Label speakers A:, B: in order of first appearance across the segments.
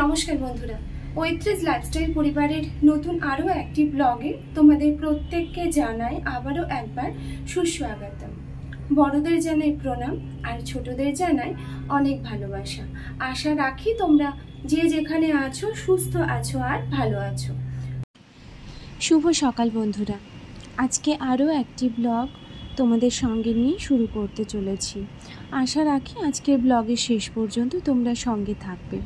A: নমস্কার বন্ধুরা, ঐত্রিশ লাইফস্টাইল পরিবারের নতুন আরও একটি ব্লগে তোমাদের প্রত্যেককে জানাই আবারও একবার সুস্বাগতম। বড়দের জানাই প্রণাম আর ছোটদের জানাই অনেক ভালোবাসা। আশা রাখি তোমরা যে যেখানে আছো সুস্থ আছো আর ভালো আছো। শুভ সকাল বন্ধুরা, আজকে আরও একটি ব্লগ তোমাদের সঙ্গে নিয়ে শুরু করতে চলেছি। আশা রাখি আজকের ব্লগের শেষ পর্যন্ত তোমরা সঙ্গে থাকবে।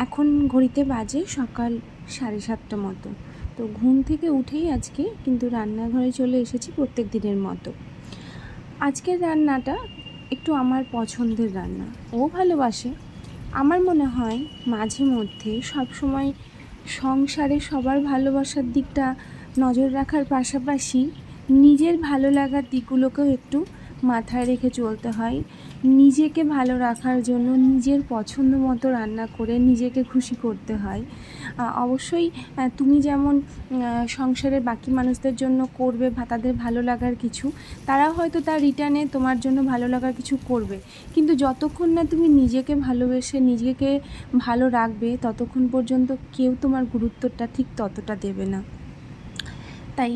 A: এখন ঘড়িতে বাজে সকাল 7:30 মতো। তো ঘুম থেকে উঠেই আজকে কিন্তু রান্নাঘরে চলে এসেছি প্রত্যেক দিনের মতো। আজকের রান্নাটা একটু আমার পছন্দের রান্না, ও ভালোবাসে। আমার মনে হয় মাঝে মধ্যে সবসময় সংসারে সবার ভালোবাসার দিকটা নজর রাখার পাশাপাশি নিজের ভালো লাগার দিকগুলোকেও একটু মাথায় রেখে চলতে হয়। নিজেকে ভালো রাখার জন্য নিজের পছন্দ মতো রান্না করে নিজেকে খুশি করতে হয়। অবশ্যই তুমি যেমন সংসারের বাকি মানুষদের জন্য করবে তাদের ভালো লাগার কিছু, তারাও হয়তো তার রিটার্নে তোমার জন্য ভালো লাগার কিছু করবে, কিন্তু যতক্ষণ না তুমি নিজেকে ভালোবেসে নিজেকে ভালো রাখবে ততক্ষণ পর্যন্ত কেউ তোমার গুরুত্বটা ঠিক ততটা দেবে না। তাই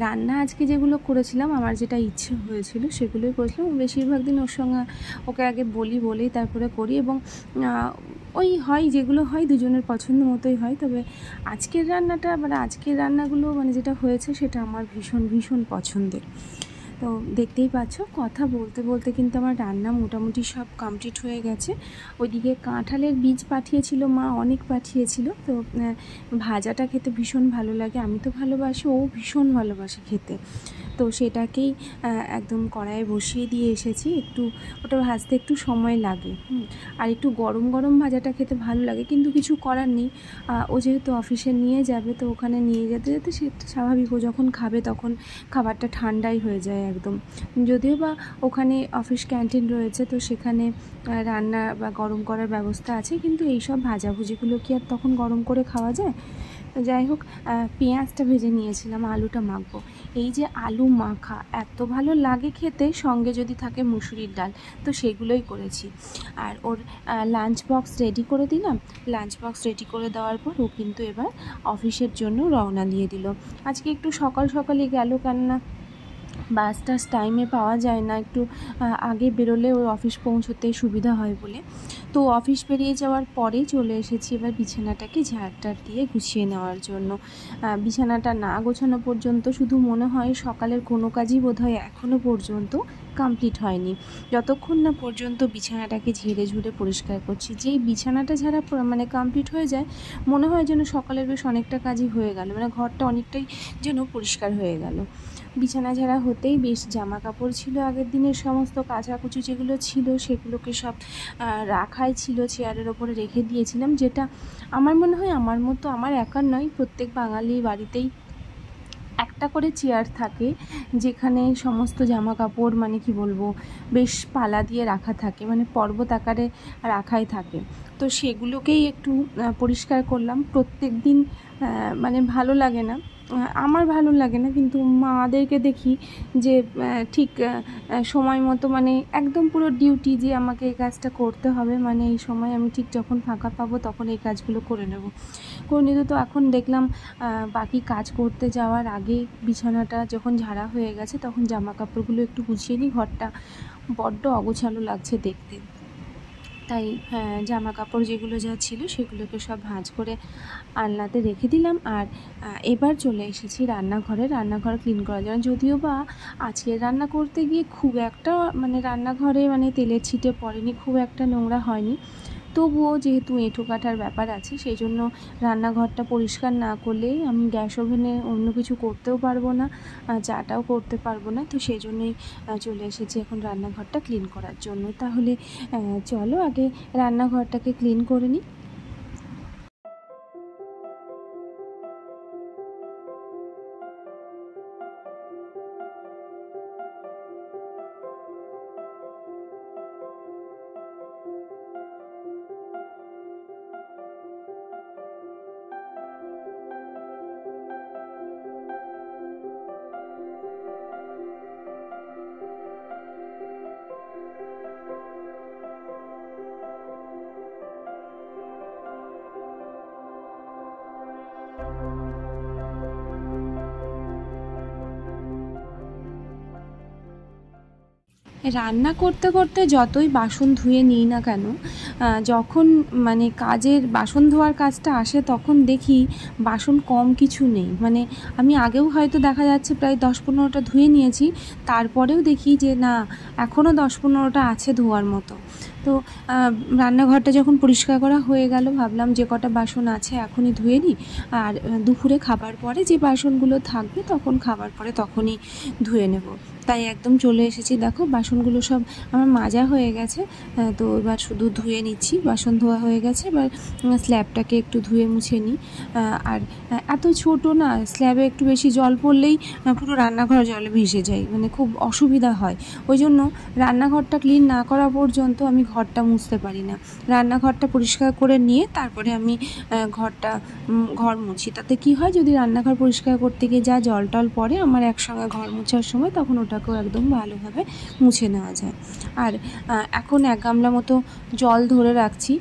A: রান্না আজকে যেগুলো করেছিলাম, আমার যেটা ইচ্ছে হয়েছিল সেগুলোই করেছিলাম। বেশিরভাগ দিন ওর সঙ্গে ওকে আগে বলেই তারপরে করি, এবং ওই হয় যেগুলো হয় দুজনের পছন্দ মতোই হয়। তবে আজকের রান্নাটা আজকের রান্নাগুলো যেটা হয়েছে সেটা আমার ভীষণ ভীষণ পছন্দের। তো দেখতেই পাচ্ছ, কথা বলতে বলতে কিন্তু আমার রান্না মোটামুটি সব কমপ্লিট হয়ে গেছে। ওইদিকে কাঁঠালের বীজ পাঠিয়েছিল মা, অনেক পাঠিয়েছিল। তো ভাজাটা খেতে ভীষণ ভালো লাগে, আমি তো ভালোবাসি, ও ভীষণ ভালোবাসে খেতে। তো সেটাকেই একদম কড়াইয়ে বসিয়ে দিয়ে এসেছি। ওটা ভাজতে একটু সময় লাগে, আর একটু গরম গরম ভাজাটা খেতে ভালো লাগে, কিন্তু কিছু করার নেই। ও যেহেতু অফিসে নিয়ে যাবে, তো ওখানে নিয়ে যেতে যেতে সে স্বাভাবিক, ও যখন খাবে তখন খাবারটা ঠান্ডাই হয়ে যায় একদম। যদিও বা ওখানে অফিস ক্যান্টিন রয়েছে, তো সেখানে রান্না বা গরম করার ব্যবস্থা আছে, কিন্তু এইসব ভাজাভুজিগুলো কি আর তখন গরম করে খাওয়া যায়? যাই হোক, পেঁয়াজটা ভেজে নিয়েছিলাম, আলুটা মাখবো। এই যে আলু মাখা এত ভালো লাগে খেতে, সঙ্গে যদি থাকে মুসুরির ডাল, তো সেগুলোই করেছি। আর ওর লাঞ্চ বক্স রেডি করে দিলাম। লাঞ্চ বক্স রেডি করে দেওয়ার পর ও কিন্তু এবার অফিসের জন্য রওনা দিয়ে দিল। আজকে একটু সকাল সকালই গেল, কেননা বাস টাস টাইমে পাওয়া যায় না, একটু আগে বেরোলে ওর অফিস পৌঁছতে সুবিধা হয় বলে। তো অফিস বেরিয়ে যাওয়ার পরেই চলে এসেছি এবার বিছানাটাকে ঝাড়টার দিয়ে গুছিয়ে নেওয়ার জন্য। বিছানাটা না গোছানো পর্যন্ত শুধু মনে হয় সকালের কোনো কাজই বোধহয় এখনও পর্যন্ত কমপ্লিট হয়নি, যতক্ষণ না পর্যন্ত বিছানাটাকে ঝেড়ে ঝুড়ে পরিষ্কার করছি। যেই বিছানাটা ঝাড়া কমপ্লিট হয়ে যায়, মনে হয় যেন সকালের বেশ অনেকটা কাজই হয়ে গেল, ঘরটা অনেকটাই যেন পরিষ্কার হয়ে গেল। বিছানা ঝাড়া হতেই বেশ জামা কাপড় ছিল, আগের দিনের সমস্ত কাচাকুচি যেগুলো ছিল সেগুলোকে সব রাখাই ছিল, চেয়ারের ওপরে রেখে দিয়েছিলাম। যেটা আমার মনে হয় আমার মতো, আমার একার নয়, প্রত্যেক বাঙালি বাড়িতেই একটা করে চেয়ার থাকে যেখানে সমস্ত জামা কাপড় কি বলবো, বেশ পালা দিয়ে রাখা থাকে, পর্বত আকারে রাখাই থাকে। তো সেগুলোকেই একটু পরিষ্কার করলাম। প্রত্যেক দিন ভালো লাগে না, আমার ভালো লাগে না, কিন্তু মাদেরকে দেখি যে ঠিক সময় মতো একদম পুরো ডিউটি যে আমাকে এই কাজটা করতে হবে, এই সময় আমি ঠিক যখন ফাঁকা পাবো তখন এই কাজগুলো করে নিতে। তো এখন দেখলাম বাকি কাজ করতে যাওয়ার আগে বিছানাটা যখন ঝাড়া হয়ে গেছে তখন জামা কাপড়গুলো একটু গুছিয়ে নিই, ঘরটা বড্ড অগোছালো লাগছে দেখতে। তাই জামা কাপড় যেগুলো যা ছিল সেগুলোকে সব ভাঁজ করে আলনাতে রেখে দিলাম। আর এবার চলে এসেছি রান্নাঘর ক্লিন করার জন্য। যদিও বা আজকের রান্না করতে গিয়ে খুব একটা রান্নাঘরে তেলের ছিটে পড়েনি, খুব একটা নোংরা হয়নি। তবুও যেহেতু এঁঠো কাটার ব্যাপার আছে, সেই জন্য রান্নাঘরটা পরিষ্কার না করলে আমি গ্যাস ওভেনে অন্য কিছু করতেও পারবো না, চাটাও করতে পারবো না। তো সেই জন্যই চলে এসেছি এখন রান্নাঘরটা ক্লিন করার জন্য। তাহলে চলো আগে রান্নাঘরটাকে ক্লিন করে নিই। রান্না করতে করতে যতই বাসন ধুয়ে নিই না কেন, যখন মানে কাজের বাসন ধোয়ার কাজটা আসে তখন দেখি বাসন কম কিছু নেই। মানে আমি আগেও হয়তো দেখা যাচ্ছে প্রায় 10-15টা ধুয়ে নিয়েছি, তারপরেও দেখি যে না, এখনও 10-15টা আছে ধোয়ার মতো। তো রান্নাঘরটা যখন পরিষ্কার করা হয়ে গেল, ভাবলাম যে কটা বাসন আছে এখনই ধুয়ে নিই, আর দুপুরে খাবার পরে যে বাসনগুলো থাকবে তখন খাবার পরে তখনই ধুয়ে নেব। তাই একদম চলে এসেছি, দেখো বাসনগুলো সব আমার মাজা হয়ে গেছে। তো এবার শুধু ধুয়ে নিচ্ছি, বাসন ধোয়া হয়ে গেছে। এবার স্ল্যাবটাকে একটু ধুয়ে মুছে নিই। আর এত ছোটো না, স্ল্যাবে একটু বেশি জল পড়লেই পুরো রান্নাঘর জলে ভেসে যায়, মানে খুব অসুবিধা হয়। ওই জন্য রান্নাঘরটা ক্লিন না করা পর্যন্ত আমি ঘরটা মুছতে পারি না। রান্নাঘরটা পরিষ্কার করে নিয়ে তারপরে আমি ঘর মুছি। তাতে কি হয়, যদি রান্নাঘর পরিষ্কার করতে গিয়ে যা জল টল পড়ে আমার একসঙ্গে ঘর মোছার সময়, তখন ওটাকেও একদম ভালোভাবে মুছে নেওয়া যায়। আর এখন 1 গামলা মতো জল ধরে রাখছি।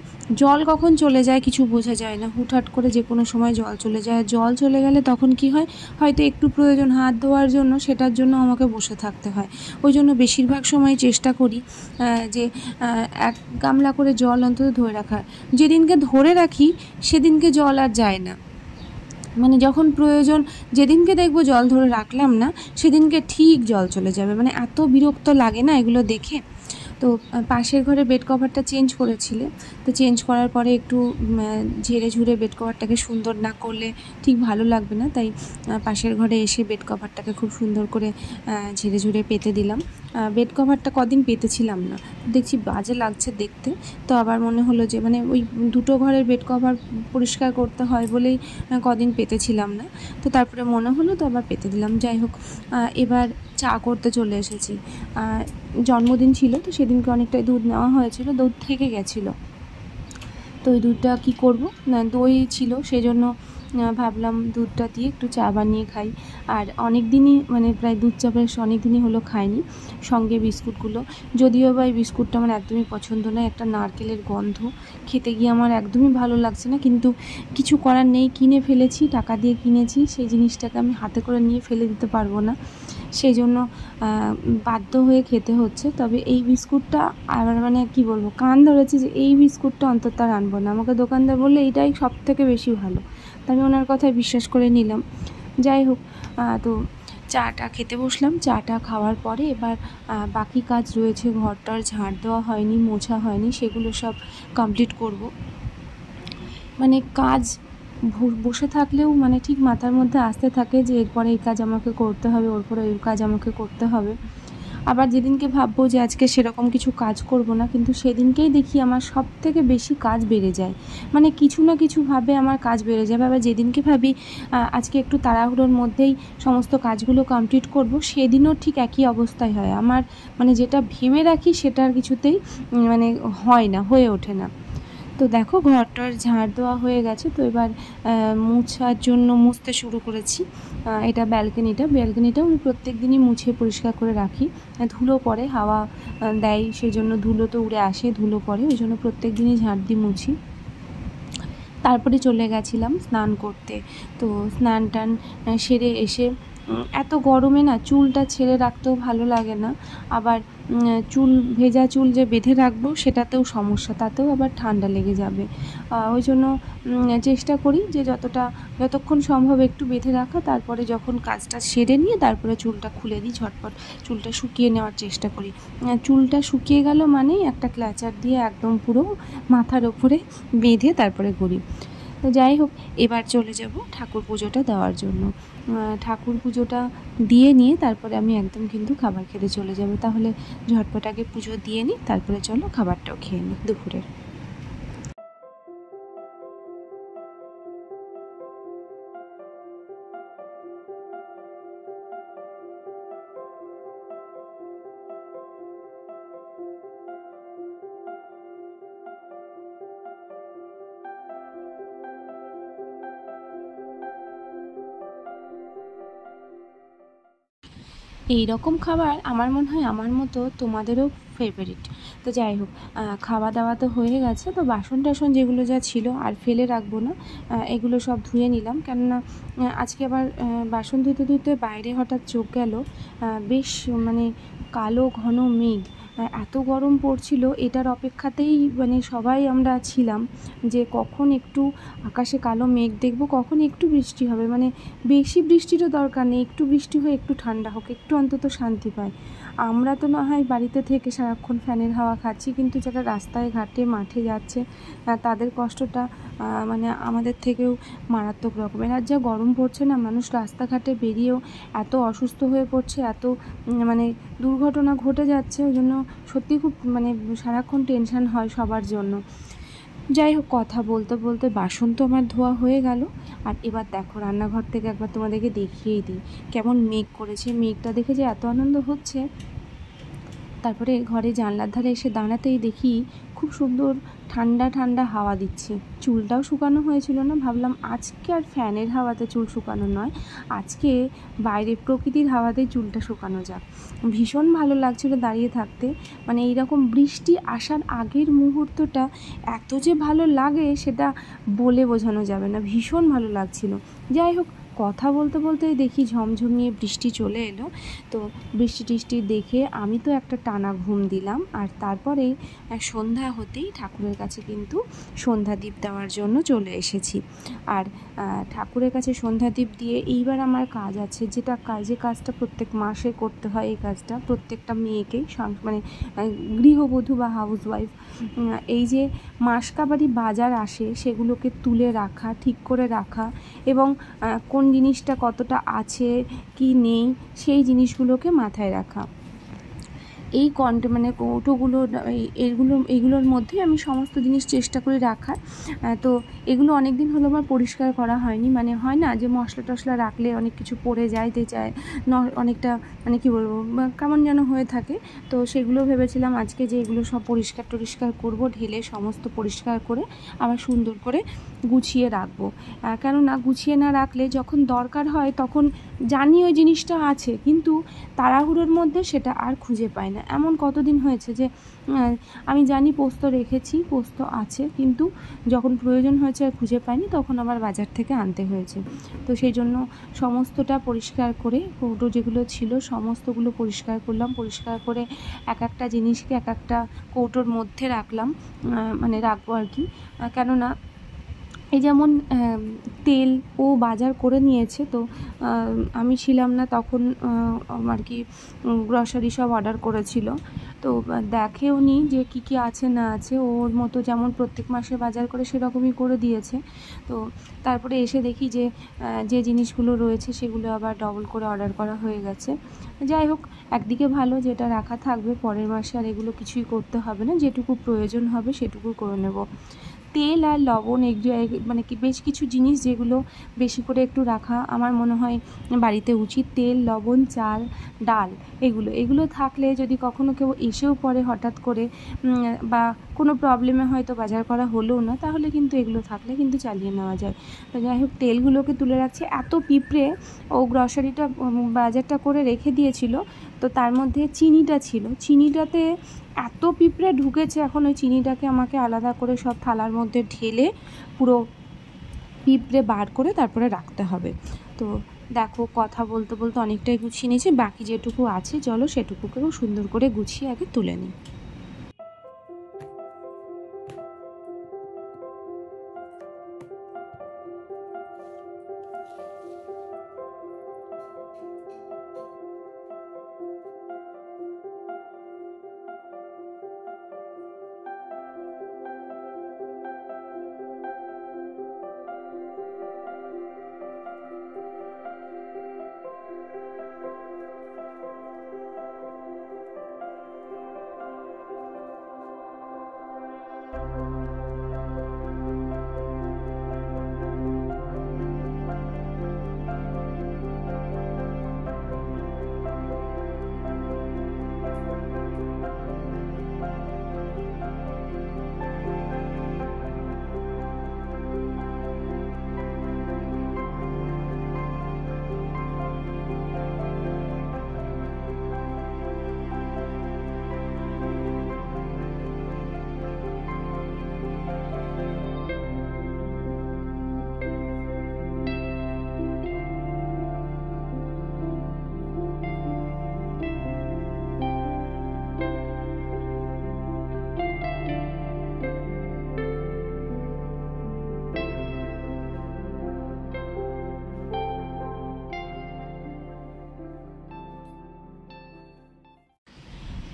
A: জল কখন চলে যায় কিছু বোঝা যায় না, হুটহাট করে যে কোনো সময় জল চলে যায়। জল চলে গেলে তখন কি হয়, হয়তো একটু প্রয়োজন হাত ধোয়ার জন্য, সেটার জন্য আমাকে বসে থাকতে হয়। ওই জন্য বেশিরভাগ সময় চেষ্টা করি যে 1 গামলা করে জল অন্তত ধরে রাখার। যেদিনকে ধরে রাখি সেদিনকে জল আর যায় না, মানে যখন প্রয়োজন, যেদিনকে দেখবো জল ধরে রাখলাম না সেদিনকে ঠিক জল চলে যাবে। মানে এত বিরক্ত লাগে না এগুলো দেখে। তো পাশের ঘরে বেড কভারটা চেঞ্জ করেছিলে, তো চেঞ্জ করার পরে একটু ঝেড়ে ঝুড়ে বেড কভারটাকে সুন্দর না করলে ঠিক ভালো লাগবে না। তাই পাশের ঘরে এসে বেড কভারটাকে খুব সুন্দর করে ঝেড়ে ঝুড়ে পেতে দিলাম। বেড কভারটা কদিন পেতেছিলাম না, দেখছি বাজে লাগছে দেখতে। তো আবার মনে হলো যে মানে ওই 2টো ঘরের বেড কভার পরিষ্কার করতে হয় বলেই কদিন পেতেছিলাম না। তো তারপরে মনে হলো, তো আবার পেতে দিলাম। যাই হোক, এবার চা করতে চলে এসেছি। জন্মদিন ছিল, তো সেদিনকে অনেকটাই দুধ নেওয়া হয়েছিল, দুধ থেকে গেছিলো। তো ওই দুধটা কী করবো, না দই ছিল, সেজন্য ভাবলাম দুধটা দিয়ে একটু চা বানিয়ে খাই। আর অনেক দিনই, মানে প্রায় দুধ চা বেশ অনেক দিনই হলো খাইনি। সঙ্গে বিস্কুটগুলো, যদিও বা এই বিস্কুটটা আমার একদমই পছন্দ নয়, একটা নারকেলের গন্ধ, খেতে গিয়ে আমার একদমই ভালো লাগছে না। কিন্তু কিছু করার নেই, কিনে ফেলেছি, টাকা দিয়ে কিনেছি, সেই জিনিসটাকে আমি হাতে করে নিয়ে ফেলে দিতে পারবো না, সেই জন্য বাধ্য হয়ে খেতে হচ্ছে। তবে এই বিস্কুটটা আবার মানে কী বলবো, কান ধরেছি যে এই বিস্কুটটা অন্তত আর আনবো না। আমাকে দোকানদার বললে এইটাই সবথেকে বেশি ভালো, তো আমি ওনার কথায় বিশ্বাস করে নিলাম। যাই হোক, তো চাটা খেতে বসলাম। চাটা খাওয়ার পরে এবার বাকি কাজ রয়েছে, ঘরটার ঝাড় দেওয়া হয়নি, মোছা হয়নি, সেগুলো সব কমপ্লিট করব। মানে কাজ বসে থাকলেও মানে ঠিক মাথার মধ্যে আসতে থাকে যে এরপরে এই কাজ আমাকে করতে হবে, ওর পরে এই কাজ আমাকে করতে হবে। আবার যেদিনকে ভাববো যে আজকে সেরকম কিছু কাজ করব না, কিন্তু সেদিনকেই দেখি আমার সবথেকে বেশি কাজ বেড়ে যায়। মানে কিছু না কিছুভাবে আমার কাজ বেড়ে যাবে। আবার যেদিনকে ভাবি আজকে একটু তাড়াহুড়োর মধ্যেই সমস্ত কাজগুলো কমপ্লিট করব, সেদিনও ঠিক একই অবস্থায় হয় আমার। মানে যেটা ভেবে রাখি সেটা আর কিছুতেই মানে হয় না, হয়ে ওঠে না। তো দেখো ঘরটার ঝাড় দেওয়া হয়ে গেছে। তো এবার মুছার জন্য মুছতে শুরু করেছি। এটা ব্যালকনিটাও আমি প্রত্যেক দিনই মুছে পরিষ্কার করে রাখি। ধুলো পড়ে, হাওয়া দেয়, সেই জন্য ধুলো তো উড়ে আসে, ধুলো পড়ে, ওই জন্য প্রত্যেক দিনই ঝাড় দিয়ে মুছি। তারপরে চলে গেছিলাম স্নান করতে। তো স্নান টান সেরে এসে এত গরমে না চুলটা ছেড়ে রাখতেও ভালো লাগে না। আবার চুল, ভেজা চুল যে বেঁধে রাখবো সেটাতেও সমস্যা, তাতেও আবার ঠান্ডা লেগে যাবে। ওই জন্য চেষ্টা করি যে যতক্ষণ সম্ভব একটু বেঁধে রাখা, তারপরে যখন কাজটা সেরে নিয়ে তারপরে চুলটা খুলে দিই, ঝটপট চুলটা শুকিয়ে নেওয়ার চেষ্টা করি। চুলটা শুকিয়ে গেল মানেই একটা ক্লাচার দিয়ে একদম পুরো মাথার ওপরে বেঁধে তারপরে করি। তো যাই হোক, এবার চলে যাব ঠাকুর পুজোটা দেওয়ার জন্য। ঠাকুর পুজোটা দিয়ে নিয়ে তারপরে আমি একদম কিন্তু খাবার খেতে চলে যাব। তাহলে ঝটপট আগে পুজো দিয়ে নিই, তারপরে চলো খাবারটাও খেয়ে নিই দুপুরের। এই রকম খাবার আমার মনে হয় আমার মতো তোমাদেরও ফেভারিট। তো যাই হোক, খাওয়া দাওয়া তো হয়ে গেছে। তো বাসন টাসন যেগুলো যা ছিল আর ফেলে রাখবো না, এগুলো সব ধুয়ে নিলাম। কেননা আজকে আবার বাসন ধুতে ধুতে বাইরে হঠাৎ চোখ গেল, বেশ মানে কালো ঘন মেঘ,
B: এত গরম পড়ছিল, এটার অপেক্ষাতেই মানে সবাই আমরা ছিলাম যে কখন একটু আকাশে কালো মেঘ দেখব, কখন একটু বৃষ্টি হবে। মানে বেশি বৃষ্টিরও দরকার নেই, একটু বৃষ্টি হয়ে একটু ঠান্ডা হোক, একটু অন্তত শান্তি পায়। আমরা তো না হয় বাড়িতে থেকে সারাক্ষণ ফ্যানের হাওয়া খাচ্ছি, কিন্তু যারা রাস্তায় ঘাটে মাঠে যাচ্ছে তাদের কষ্টটা মানে আমাদের থেকেও মারাত্মক রকমের। আর যা গরম পড়ছে না, মানুষ রাস্তাঘাটে বেরিয়েও এত অসুস্থ হয়ে পড়ছে, এত মানে দুর্ঘটনা ঘটে যাচ্ছে। ওই জন্য সত্যি খুব মানে সারাক্ষণ টেনশন হয় সবার জন্য। যাই হোক, কথা বলতে বলতে বাসন তো আমার ধোয়া হয়ে গেল। আর এবার দেখো, রান্নাঘর থেকে একবার তোমাদেরকে দেখিয়েই দিই কেমন মেঘ করেছে। মেঘটা দেখে যে এত আনন্দ হচ্ছে। তারপরে ঘরে জানলার ধারে এসে দাঁড়াতেই দেখি খুব সুন্দর ঠান্ডা ঠান্ডা হাওয়া দিচ্ছে। চুলটাও শুকানো হয়েছিল না, ভাবলাম আজকে আর ফ্যানের হাওয়াতে চুল শুকানো নয়, আজকে বাইরে প্রকৃতির হাওয়াতেই চুলটা শুকানো যাক। ভীষণ ভালো লাগছিল দাঁড়িয়ে থাকতে। মানে এইরকম বৃষ্টি আসার আগের মুহূর্তটা এত যে ভালো লাগে সেটা বলে বোঝানো যাবে না, ভীষণ ভালো লাগছিল। যাই হোক, কথা বলতে বলতে দেখি ঝমঝমিয়ে বৃষ্টি চলে এলো। তো বৃষ্টি টিষ্টি দেখে আমি তো একটা টানা ঘুম দিলাম। আর তারপরে সন্ধ্যা হতেই ঠাকুরের কাছে কিন্তু সন্ধ্যাদীপ দেওয়ার জন্য চলে এসেছি। আর ঠাকুরের কাছে সন্ধ্যাদীপ দিয়ে এইবার আমার কাজ আছে, যে কাজটা প্রত্যেক মাসে করতে হয়। এই কাজটা প্রত্যেকটা মেয়েকেই, মানে গৃহবধূ বা হাউসওয়াইফ, এই যে মাসকাবারি বাজার আসে সেগুলোকে তুলে রাখা, ঠিক করে রাখা, এবং কোন জিনিসটা কতটা আছে কি নেই সেই জিনিসগুলোকে মাথায় রাখা। এই মানে কৌটোগুলো, এইগুলোর মধ্যেই আমি সমস্ত জিনিস চেষ্টা করি রাখার। তো এগুলো অনেক দিন হলো আমার পরিষ্কার করা হয়নি। মানে হয় না যে মশলা টশলা রাখলে অনেক কিছু পড়ে যাইতে চায়, অনেকটা মানে কী বলবো, কেমন যেন হয়ে থাকে। তো সেগুলো ভেবেছিলাম আজকে যে এগুলো সব পরিষ্কার করব, ঢেলে সমস্ত পরিষ্কার করে আবার সুন্দর করে গুছিয়ে রাখবো। কেননা গুছিয়ে না রাখলে যখন দরকার হয় তখন জানি ওই জিনিসটা আছে, কিন্তু তাড়াহুড়োর মধ্যে সেটা আর খুঁজে পাই না। এমন কতদিন হয়েছে যে আমি জানি পোস্ত রেখেছি, পোস্ত আছে, কিন্তু যখন প্রয়োজন হয়েছে আর খুঁজে পাইনি, তখন আবার বাজার থেকে আনতে হয়েছে। তো সেই জন্য সমস্তটা পরিষ্কার করে, কৌটো যেগুলো ছিল সমস্তগুলো পরিষ্কার করলাম। পরিষ্কার করে এক একটা জিনিসকে এক একটা কৌটোর মধ্যে রাখলাম, মানে রাখবো আর কি। কেননা এই যেমন তেল ও বাজার করে নিয়েছে, তো আমি ছিলাম না তখন, আর কি গ্রসারি সব অর্ডার করেছিল। তো দেখেও নি যে কী কী আছে না আছে, ওর মতো যেমন প্রত্যেক মাসে বাজার করে সেরকমই করে দিয়েছে। তো তারপরে এসে দেখি যে যে জিনিসগুলো রয়েছে সেগুলো আবার ডবল করে অর্ডার করা হয়ে গেছে। যাই হোক, একদিকে ভালো যে এটা রাখা থাকবে, পরের মাসে আর এগুলো কিছুই করতে হবে না, যেটুকু প্রয়োজন হবে সেটুকু করে নেব। তেল আর লবণ, মানে কি বেশ কিছু জিনিস যেগুলো বেশি করে একটু রাখা আমার মনে হয় বাড়িতে উচিত। তেল, লবণ, চাল, ডাল, এগুলো থাকলে যদি কখনো কেউ এসেও পড়ে হঠাৎ করে, বা কোনো প্রবলেমে হয়তো বাজার করা হলোও না, তাহলে কিন্তু এগুলো থাকলে কিন্তু চালিয়ে নেওয়া যায়। তো যাই হোক, তেলগুলোকে তুলে রাখছি। এত পিঁপড়ে, ও গ্রসারিটা বাজারটা করে রেখে দিয়েছিল, তো তার মধ্যে চিনিটা ছিল, চিনিটাতে এত পিঁপড়ে ঢুকেছে। এখন ওই চিনিটাকে আমাকে আলাদা করে সব থালার মধ্যে ঢেলে পুরো পিঁপড়ে বার করে তারপরে রাখতে হবে। তো দেখো, কথা বলতে বলতে অনেকটাই গুছিয়ে নিয়েছি, বাকি যেটুকু আছে চলো সেটুকুকেও সুন্দর করে গুছিয়ে আগে তুলে নিই।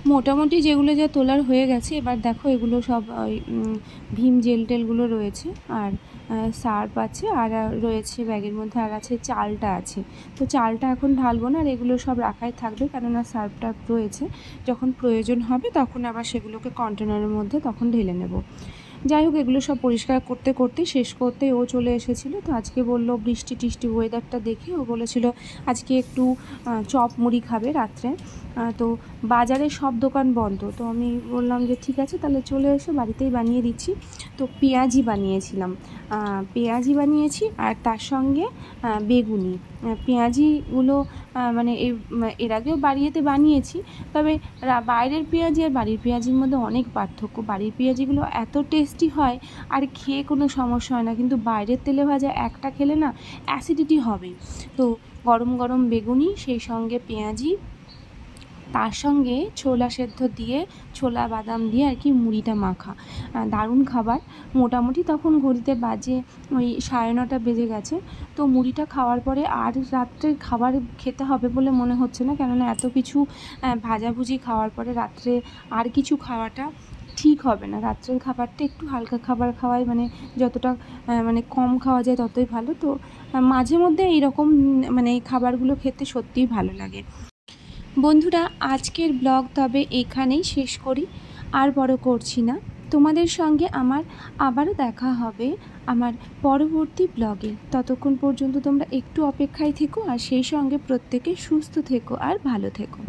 B: মোটামুটি যেগুলো যা তোলার হয়ে গেছে, এবার দেখো এগুলো সব ওই ভীম জেল টেলগুলো রয়েছে, আর সার্ফ আছে, আর রয়েছে ব্যাগের মধ্যে, আর আছে চালটা আছে। তো চালটা এখন ঢালবো না, আর এগুলো সব রাখাই থাকবে, কেননা সার্ফটা রয়েছে, যখন প্রয়োজন হবে তখন আবার সেগুলোকে কন্টেনারের মধ্যে তখন ঢেলে নেব। যাই হোক, এগুলো সব পরিষ্কার করতে করতে শেষ করতে ও চলে এসেছিলো। তো আজকে বললো বৃষ্টি টিষ্টি ওয়েদারটা দেখে ও বলেছিল আজকে একটু চপ মুড়ি খাবে রাত্রে। তো বাজারে সব দোকান বন্ধ, তো আমি বললাম যে ঠিক আছে তাহলে চলে এসো, বাড়িতেই বানিয়ে দিচ্ছি। তো পেঁয়াজি বানিয়েছিলাম, পেঁয়াজি বানিয়েছি, আর তার সঙ্গে বেগুনি। পেঁয়াজিগুলো মানে এর আগেও বাড়িতে বানিয়েছি, তবে বাইরের পেঁয়াজি আর বাড়ির পেঁয়াজির মধ্যে অনেক পার্থক্য। বাড়ির পেঁয়াজিগুলো এত টেস্টি হয় আর খেয়ে কোনো সমস্যা হয় না, কিন্তু বাইরের তেলে ভাজা একটা খেলে না অ্যাসিডিটি হবে। তো গরম গরম বেগুনি, সেই সঙ্গে পেঁয়াজি, তার সঙ্গে ছোলা সেদ্ধ দিয়ে, ছোলা বাদাম দিয়ে আর কি মুড়িটা মাখা, দারুণ খাবার। মোটামুটি তখন ঘড়িতে বাজে ওই 9:30 বেজে গেছে। তো মুড়িটা খাওয়ার পরে আর রাত্রের খাবার খেতে হবে বলে মনে হচ্ছে না, কেননা এত কিছু ভাজাভুজি খাওয়ার পরে রাত্রে আর কিছু খাওয়াটা ঠিক হবে না। রাত্রের খাবারটা একটু হালকা খাবার খাওয়াই, মানে যতটা মানে কম খাওয়া যায় ততই ভালো। তো মাঝে মধ্যে এইরকম মানে এই খাবারগুলো খেতে সত্যিই ভালো লাগে। বন্ধুরা, আজকের ব্লগ তবে এখানেই শেষ করি, আর বড় করছি না। তোমাদের সঙ্গে আমার আবারও দেখা হবে আমার পরবর্তী ব্লগে। ততক্ষণ পর্যন্ত তোমরা একটু অপেক্ষায় থেকো, আর সেই সঙ্গে প্রত্যেকে সুস্থ থেকো আর ভালো থেকো।